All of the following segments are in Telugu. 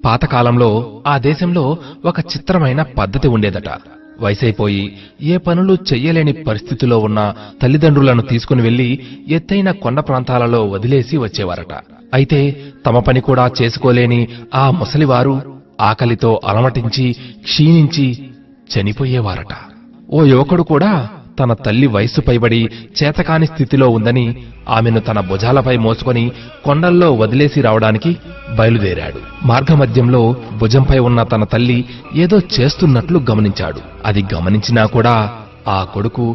పాతకాలంలో ఆ దేశంలో ఒక చిత్రమైన పద్ధతి ఉండేదట. వయసైపోయి ఏ పనులు చెయ్యలేని పరిస్థితిలో ఉన్న తల్లిదండ్రులను తీసుకుని వెళ్లి ఎత్తైన కొండ ప్రాంతాలలో వదిలేసి వచ్చేవారట. అయితే తమ పని కూడా చేసుకోలేని ఆ ముసలివారు ఆకలితో అలమటించి క్షీణించి చనిపోయేవారట. ఓ యువకుడు కూడా తన తల్లి వయస్సు పైబడి చేతకాని స్థితిలో ఉందని ఆమెను తన భుజాలపై మోసుకొని కొండల్లో వదిలేసి రావడానికి బయలుదేరాడు. మార్గమధ్యంలో భుజంపై ఉన్న తన తల్లి ఏదో చేస్తున్నట్లు గమనించాడు. అది గమనించినా కూడా ఆ కొడుకు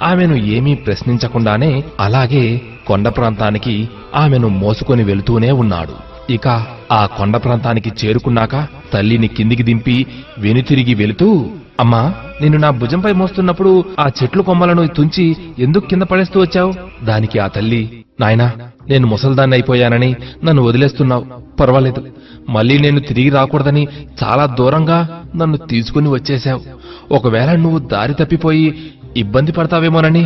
ఆమెను ఏమీ ప్రశ్నించకుండానే అలాగే కొండ ప్రాంతానికి ఆమెను మోసుకొని వెళుతూనే ఉన్నాడు. ఇక ఆ కొండ ప్రాంతానికి చేరుకున్నాక తల్లిని కిందికి దింపి వెనుతిరిగి వెళుతూ, అమ్మా, నిన్ను నా భుజంపై మోస్తున్నప్పుడు ఆ చెట్లు కొమ్మలను తుంచి ఎందుకు కింద పడేస్తూ వచ్చావు? దానికి ఆ తల్లి, నాయనా, నేను ముసల్దాన్ని అయిపోయానని నన్ను వదిలేస్తున్నావు. పర్వాలేదు, మళ్లీ నేను తిరిగి రాకూడదని చాలా దూరంగా నన్ను తీసుకుని వచ్చేశావు. ఒకవేళ నువ్వు దారి తప్పిపోయి ఇబ్బంది పడతావేమోనని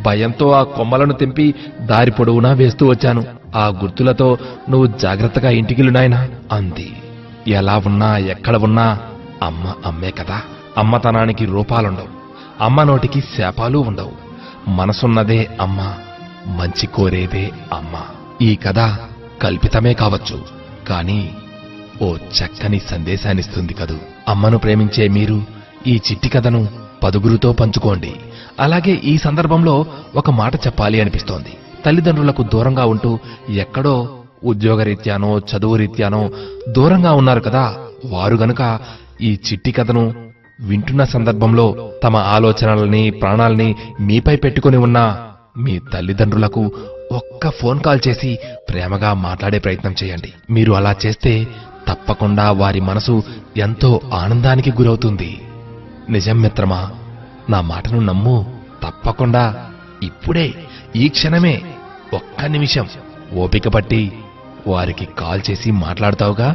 భయంతో ఆ కొమ్మలను తెంపి దారి పొడవునా వేస్తూ వచ్చాను. ఆ గుర్తులతో నువ్వు జాగ్రత్తగా ఇంటికిలు నాయనా అంది. ఎలా ఉన్నా ఎక్కడ ఉన్నా అమ్మ అమ్మే కదా. అమ్మతనానికి రూపాలుండవు, అమ్మ నోటికి శాపాలు ఉండవు. మనసున్నదే అమ్మ, మంచి కోరేదే అమ్మ. ఈ కథ కల్పితమే కావచ్చు, కానీ ఓ చక్కని సందేశాన్నిస్తుంది కదూ. అమ్మను ప్రేమించే మీరు ఈ చిట్టి కథను 10గురితో పంచుకోండి. అలాగే ఈ సందర్భంలో ఒక మాట చెప్పాలి అనిపిస్తోంది. తల్లిదండ్రులకు దూరంగా ఉంటూ ఎక్కడో ఉద్యోగరీత్యానో చదువు రీత్యానో దూరంగా ఉన్నారు కదా, వారు గనుక ఈ చిట్టి కథను వింటున్న సందర్భంలో తమ ఆలోచనల్ని ప్రాణాల్ని మీపై పెట్టుకుని ఉన్న మీ తల్లిదండ్రులకు ఒక్క ఫోన్ కాల్ చేసి ప్రేమగా మాట్లాడే ప్రయత్నం చేయండి. మీరు అలా చేస్తే తప్పకుండా వారి మనసు ఎంతో ఆనందానికి గురవుతుంది. నిజం మిత్రమా, నా మాటను నమ్ము. తప్పకుండా ఇప్పుడే, ఈ క్షణమే, ఒక్క నిమిషం ఓపిక పట్టి వారికి కాల్ చేసి మాట్లాడతావుగా?